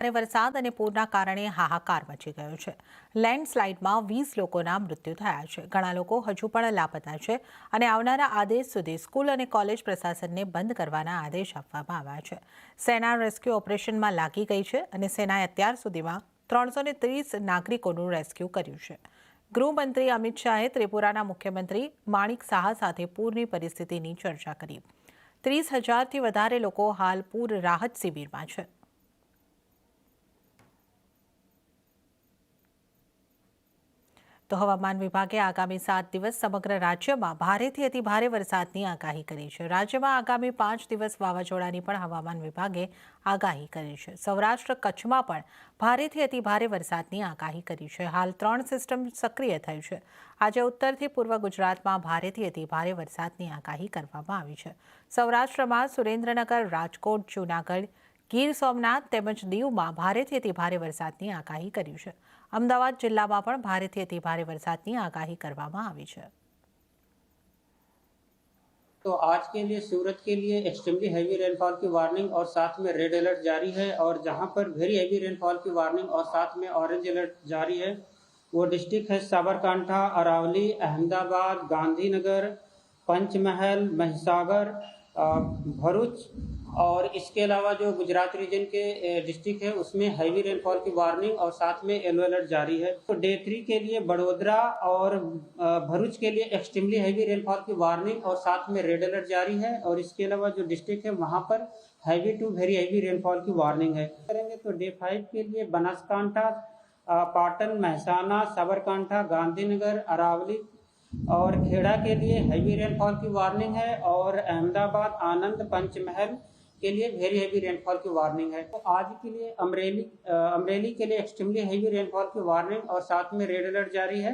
અને વરસાદ અને પૂરના કારણે હાહાકાર મચી ગયો છે। લેન્ડસ્લાઇડમાં 20 લોકોના મૃત્યુ થયા છે। ઘણા લોકો હજુ પણ લાપતા છે અને આવનારા આદેશ સુધી સ્કૂલ અને કોલેજ પ્રશાસનને બંધ કરવાના આદેશ આપવામાં આવ્યા છે। સેના રેસ્ક્યુ ઓપરેશનમાં લાગી ગઈ છે અને સેનાએ અત્યાર સુધીમાં 330 નાગરિકોનું રેસ્ક્યુ કર્યું છે। ગૃહમંત્રી અમિત શાહે ત્રિપુરાના મુખ્યમંત્રી માણિક સાહા સાથે પૂરની પરિસ્થિતિની ચર્ચા કરી। 30,000થી વધારે લોકો હાલ પૂર રાહત શિબિરમાં છે। તો હવામાન વિભાગે આગામી 7 દિવસ સમગ્ર રાજ્યમાં ભારેથી અતિભારે વરસાદની આગાહી કરી છે। રાજ્યમાં આગામી 5 દિવસ વાવાઝોડાની પણ હવામાન વિભાગે આગાહી કરી છે। સૌરાષ્ટ્ર કચ્છમાં પણ ભારેથી અતિભારે વરસાદની આગાહી કરી છે। હાલ 3 સિસ્ટમ સક્રિય થઈ છે। આજે ઉત્તરથી પૂર્વ ગુજરાતમાં ભારેથી અતિભારે વરસાદની આગાહી કરવામાં આવી છે। સૌરાષ્ટ્રમાં સુરેન્દ્રનગર, રાજકોટ, જૂનાગઢ, ગીર સોમનાથ તેમજ દીવમાં ભારેથી અતિભારે વરસાદની આગાહી કરી છે। અમદાવાદ જિલ્લામાં પણ ભારેથી અતિભારે વરસાદની આગાહી કરવામાં આવી છે। तो आज के लिए सूरत के लिए एक्सट्रीमली हैवी रेनफॉल की वार्निंग और साथ में रेड अलर्ट जारी है, और जहां पर वेरी हैवी रेनफॉल की वार्निंग और साथ में ऑरेंज अलर्ट जारी है वो डिस्ट्रिक्ट है साबरकांठा, अरावली, अहमदाबाद, गांधीनगर, पंचमहल, महिसागर, भरूच, और इसके अलावा जो गुजरात रीजन के डिस्ट्रिक्ट है उसमें हैवी रेनफॉल की वार्निंग और साथ में येलो अलर्ट जारी है। तो डे 3 के लिए बड़ोदरा और भरूच के लिए एक्सट्रीमली हैवी रेनफॉल की वार्निंग और साथ में रेड अलर्ट जारी है, और इसके अलावा जो डिस्ट्रिक्ट है वहाँ पर heavy to very heavy rainfall की वार्निंग है। करेंगे तो डे 5 के लिए बनासकांठा, पाटन, महसाना, साबरकांठा, गांधीनगर, अरावली और खेड़ा के लिए हैवी रेनफॉल की वार्निंग है, और अहमदाबाद, आनंद, पंचमहल के लिए वेरी हैवी रेनफॉल की वार्निंग है। तो आज के लिए अमरेली के लिए एक्सट्रीमली हैवी रेनफॉल की वार्निंग और साथ में रेड अलर्ट जारी है,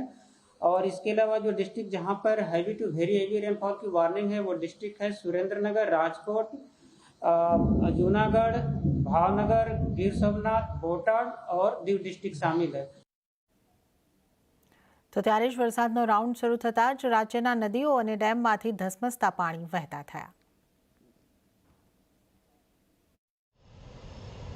और इसके अलावा जो डिस्ट्रिक्ट जहां पर heavy to very heavy rainfall की वार्निंग है वो डिस्ट्रिक्ट है सुरेंद्रनगर, राजकोट, जूनागढ़, भावनगर, गिर सोमनाथ, बोटाड और दीव डिस्ट्रिक्ट शामिल है। તો ત્યારે જ વરસાદનો રાઉન્ડ શરૂ થતાં જ રાજ્યના નદીઓ અને ડેમમાંથી ધસમસતા પાણી વહેતા થયા।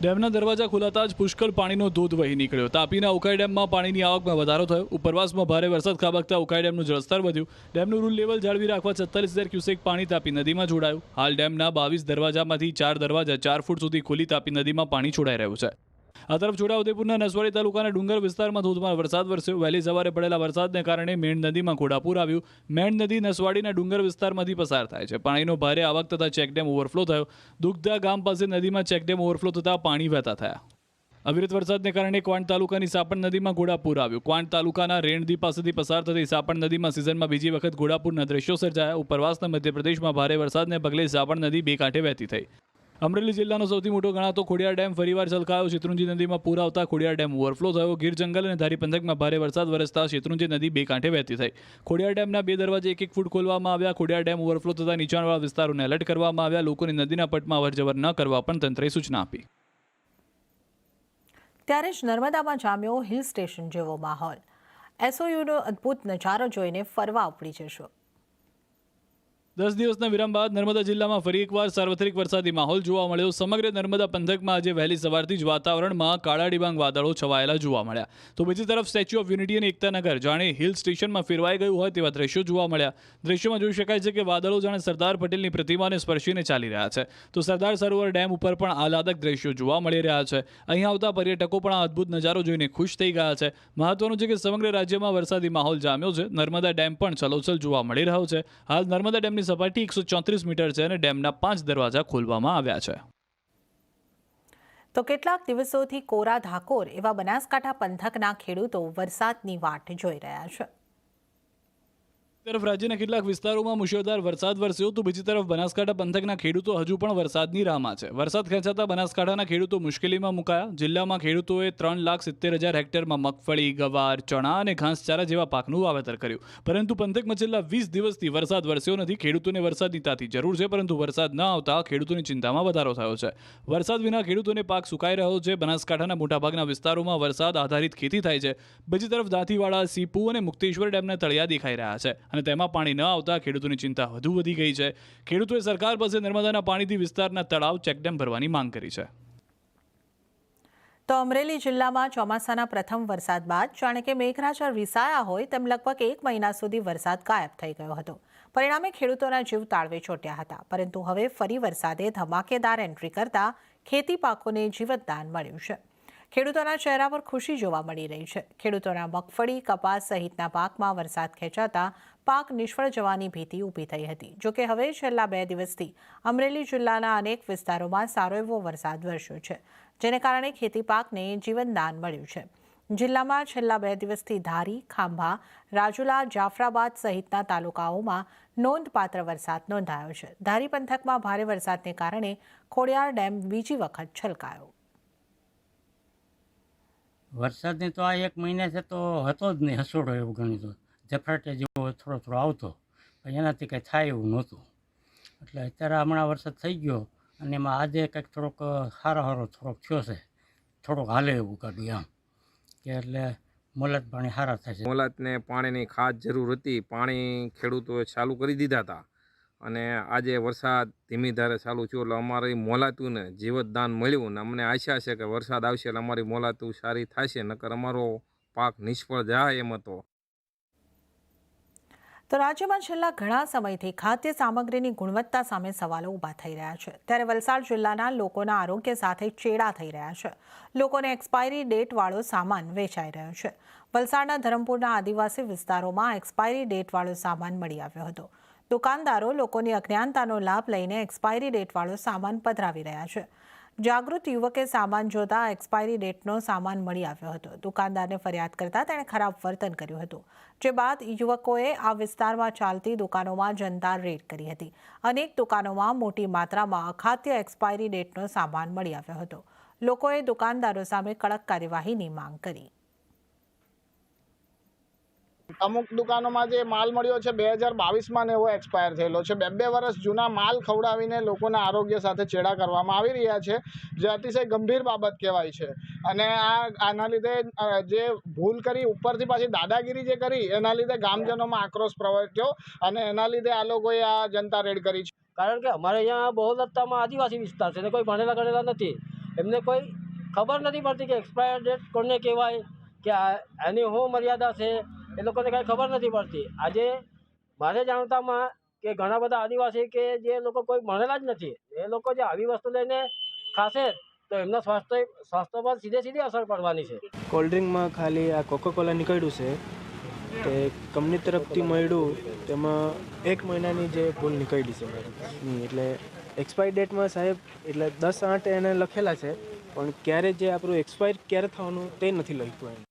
ડેમના દરવાજા ખોલાતા જ પુષ્કળ પાણીનો ધોધ વહી નીકળ્યો। તાપીના ઉકાઈ ડેમમાં પાણીની આવકમાં વધારો થયો। ઉપરવાસમાં ભારે વરસાદ ખાબકતા ઉકાઈ ડેમનું જળસ્તર વધ્યું। ડેમનું રૂલ લેવલ જાળવી રાખવા 46,000 ક્યુસેક પાણી તાપી નદીમાં જોડાયું। હાલ ડેમના 22 દરવાજામાંથી 4 દરવાજા 4 ફૂટ સુધી ખોલી તાપી નદીમાં પાણી છોડાઈ રહ્યું છે। આ તરફ છોટાઉદેપુરના નસવાડી તાલુકાના ડુંગર વિસ્તારમાં ધોધમાર વરસાદ વરસ્યો। વહેલી સવારે પડેલા વરસાદને કારણે મેણ નદીમાં ઘોડાપૂર આવ્યું। મેણ નદી નસવાડીના ડુંગર વિસ્તારમાંથી પસાર થાય છે। પાણીનો ભારે આવક થતાં ચેકડેમ ઓવરફ્લો થયો। દુગધા ગામ પાસે નદીમાં ચેકડેમ ઓવરફ્લો થતાં પાણી વહેતા થયા। અવિરત વરસાદને કારણે ક્વાંટ તાલુકાની સાપણ નદીમાં ઘોડાપૂર આવ્યું। ક્વાંટ તાલુકાના રેણદી પાસેથી પસાર થતી સાપણ નદીમાં સિઝનમાં બીજી વખત ઘોડાપૂરના દ્રશ્યો સર્જાયા। ઉપરવાસના મધ્યપ્રદેશમાં ભારે વરસાદને પગલે સાપણ નદી બે કાંઠે વહેતી થઈ। અમરેલી જિલ્લાનો સૌથી મોટો ગણાતો ખોડિયાર ડેમ ફરીવાર છલકાયો। શેત્રુંજી નદીમાં પૂર આવતા ખોડિયાર ડેમ ઓવરફ્લો થયો। ગીર જંગલ અને ધારી પંથકમાં ભારે વરસાદ વરસતા શેત્રુંજી નદી બે કાંઠે વહેતી થઈ। ખોડિયાર ડેમના 2 દરવાજે 1-1 ફૂટ ખોલવામાં આવ્યા। ખોડિયાર ડેમ ઓવરફ્લો થતા નીચાણવાળા વિસ્તારોને એલર્ટ કરવામાં આવ્યા। લોકોને નદીના પટમાં અવરજવર ન કરવા પણ તંત્રએ સૂચના આપી। ત્યારે જ નર્મદામાં જામ્યો હિલ સ્ટેશન જેવો માહોલ। એસઓયુનો અદ્ભુત નજારો જોઈને ફરવા ઉપડી જશો। 10 દિવસના વિરામ બાદ નર્મદા જિલ્લામાં ફરી એકવાર સાર્વત્રિક વરસાદી માહોલ જોવા મળ્યો। સમગ્ર નર્મદા પંથકમાં આજે વહેલી સવારથી જ વાતાવરણમાં કાળા ડિબાંગ વાદળો છવાયેલા જોવા મળ્યા। તો બીજી તરફ સ્ટેચ્યુ ઓફ યુનિટી અને એકતાનગર જાણે હિલ સ્ટેશનમાં ફેરવાઈ ગયું હોય તેવા દ્રશ્યો જોવા મળ્યા। દ્રશ્યોમાં જોઈ શકાય છે કે વાદળો જાણે સરદાર પટેલની પ્રતિમાને સ્પર્શીને ચાલી રહ્યા છે। તો સરદાર સરોવર ડેમ ઉપર પણ આહલાદક દ્રશ્યો જોવા મળી રહ્યા છે। અહીં આવતા પર્યટકો પણ આ અદ્ભુત નજારો જોઈને ખુશ થઈ ગયા છે। મહત્વનું છે કે સમગ્ર રાજ્યમાં વરસાદી માહોલ જામ્યો છે। નર્મદા ડેમ પણ છલોછલ જોવા મળી રહ્યો છે। હાલ નર્મદા ડેમની સપાટી 134 મીટર છે અને ડેમના 5 દરવાજા ખોલવામાં આવ્યા છે। તો કેટલાક દિવસોથી કોરા ધાકોર એવા બનાસકાંઠા પંથકના ખેડૂતો વરસાદની વાટ જોઈ રહ્યા છે। તરફ રાજ્યના કેટલાક વિસ્તારોમાં મુશળધાર વરસાદ વરસ્યો તો બીજી તરફ બનાસકાંઠા પંથકના ખેડૂતો હજુ પણ વરસાદની રાહમાં છે। વરસાદ ખેંચાતા બનાસકાંઠાના ખેડૂતો મુશ્કેલીમાં મુકાયા। જિલ્લામાં ખેડૂતોએ 3,70,000 હેક્ટરમાં મગફળી, ગવાર, ચણા અને ઘાસચારા જેવા પાકનું વાવેતર કર્યું। પરંતુ પંથકમાં છેલ્લા 20 દિવસથી વરસાદ વરસ્યો નથી। ખેડૂતોને વરસાદની તાતી જરૂર છે, પરંતુ વરસાદ ન આવતા ખેડૂતોની ચિંતામાં વધારો થયો છે। વરસાદ વિના ખેડૂતોને પાક સુકાઈ રહ્યો છે। બનાસકાંઠાના મોટાભાગના વિસ્તારોમાં વરસાદ આધારિત ખેતી થાય છે। બીજી તરફ દાંતીવાડા, સીપુ અને મુક્તેશ્વર ડેમના તળિયા દેખાઈ રહ્યા છે અને તેમાં પાણી ન આવતા ખેડૂતોની ચિંતા વધુ વધી ગઈ છે। ખેડૂતોએ સરકાર પાસે નર્મદાના પાણીથી વિસ્તારના તળાવ, ચેકડેમ ભરવાની માંગ કરી છે। તો અમરેલી જિલ્લામાં ચોમાસાના પ્રથમ વરસાદ બાદ જાણે કે મેઘરાજા વિસાયા હોય તેમ લગભગ 1 મહિના સુધી વરસાદ ગાયબ થઈ ગયો હતો. પરિણામે ખેડૂતોના જીવ તાળવે ચોંટ્યા હતા. પરંતુ હવે ફરી વરસાદે ધમાકેદાર એન્ટ્રી કરતા ખેતી પાકોને જીવતદાન મળ્યું છે. ખેડૂતોના ચહેરા પર ખુશી જોવા મળી રહી છે. ખેડૂતોના મગફળી, કપાસ સહિતના પાકમાં વરસાદ ખેંચાતા પાક નિષ્ફળ જવાની ભીતિ ઊભી થઈ હતી. જોકે હવે છેલ્લા 2 દિવસથી અમરેલી જિલ્લાના અનેક વિસ્તારોમાં સારો એવો વરસાદ વરસ્યો છે, જેને કારણે ખેતી પાકને જીવનદાન મળ્યું છે. જિલ્લામાં છેલ્લા 2 દિવસથી ધારી, ખાંભા, રાજુલા, જાફરાબાદ સહિતના તાલુકાઓમાં નોંધપાત્ર વરસાદ નોંધાયો છે. ધારી પંથકમાં ભારે વરસાદને કારણે ખોડિયાર ડેમ બીજી વખત છલકાયો. વરસાદની તો આ 1 મહિનાથી તો હતો જ નહીં, હસોડો એવું ગણી તો ઝફરાટે જેવો થોડો આવતો, પણ એનાથી કંઈ થાય એવું નહોતું. એટલે અત્યારે હમણાં વરસાદ થઈ ગયો અને એમાં આજે કંઈક થોડોક સારો થોડોક થયો છે, થોડોક હાલે એવું કાઢ્યું એમ કે એટલે મોલાત પાણી સારા થશે. મોલાતને પાણીની ખાસ જરૂર હતી. પાણી ખેડૂતોએ ચાલુ કરી દીધા હતા અને આજે વરસાદ ધીમી ધારે ચાલુ થયો એટલે અમારી મોલાતુને જીવતદાન મળ્યું ને અમને આશા છે કે વરસાદ આવશે એટલે અમારી મોલાતું સારી થશે, નકર અમારો પાક નિષ્ફળ જાય એમ હતો. તો રાજ્યમાં છેલ્લા ઘણા સમયથી ખાદ્ય સામગ્રીની ગુણવત્તા સામે સવાલો ઊભા થઈ રહ્યા છે. ત્યારે વલસાડ જિલ્લાના લોકોના આરોગ્ય સાથે ચેડા થઈ રહ્યા છે. લોકોને એક્સપાયરી ડેટવાળો સામાન વેચાઈ રહ્યો છે. વલસાડના ધરમપુરના આદિવાસી વિસ્તારોમાં એક્સપાયરી ડેટવાળો સામાન મળી આવ્યો હતો. દુકાનદારો લોકોની અજ્ઞાનતાનો લાભ લઈને એક્સપાયરી ડેટવાળો સામાન પધરાવી રહ્યા છે. જાગૃત યુવકે સામાન જોતા એક્સપાયરી ડેટનો સામાન મળી આવ્યો હતો. દુકાનદારને ફરિયાદ કરતા તેણે ખરાબ વર્તન કર્યું હતું. જે બાદ યુવકોએ આ વિસ્તારમાં ચાલતી દુકાનોમાં જનતા રેડ કરી હતી. અનેક દુકાનોમાં મોટી માત્રામાં અખાદ્ય એક્સપાયરી ડેટનો સામાન મળી આવ્યો હતો. લોકોએ દુકાનદારો સામે કડક કાર્યવાહીની માંગ કરી. અમુક દુકાનોમાં જે માલ મળ્યો છે 2022માં ને એવો એક્સપાયર થયેલો છે. 2 વર્ષ જૂના માલ ખવડાવીને લોકોના આરોગ્ય સાથે ચેડા કરવામાં આવી રહ્યા છે, જે અતિશય ગંભીર બાબત કહેવાય છે. અને આના લીધે જે ભૂલ કરી ઉપરથી પાછી દાદાગીરી જે કરી એના લીધે ગામજનોમાં આક્રોશ પ્રવર્ત્યો અને એના લીધે આ લોકોએ આ જનતા રેડ કરી છે. કારણ કે અમારે અહીંયા બહુલતામાં આદિવાસી વિસ્તાર છે ને કોઈ ભણેલા ગણેલા નથી. એમને કોઈ ખબર નથી પડતી કે એક્સપાયર ડેટ કોને કહેવાય, કે એની શું મર્યાદા છે, એ લોકોને કાંઈ ખબર નથી પડતી. આજે મારે જાણતામાં કે ઘણા બધા આદિવાસી કે જે લોકો કોઈ ભણેલા જ નથી, એ લોકો જે આવી વસ્તુ લઈને ખાશે તો એમના સ્વાસ્થ્ય પર સીધી અસર પડવાની છે. કોલ્ડ્રિંકમાં ખાલી આ કોકોકોલા નીકળ્યું છે તે કંપની તરફથી મળ્યું, તેમાં 1 મહિનાની જે ભૂલ નીકળી છે મારી. એટલે એક્સપાયરી ડેટમાં સાહેબ એટલે 10/8 એને લખેલા છે, પણ ક્યારે જે આપણું એક્સપાયર ક્યારે થવાનું તે નથી લખ્યું એમ.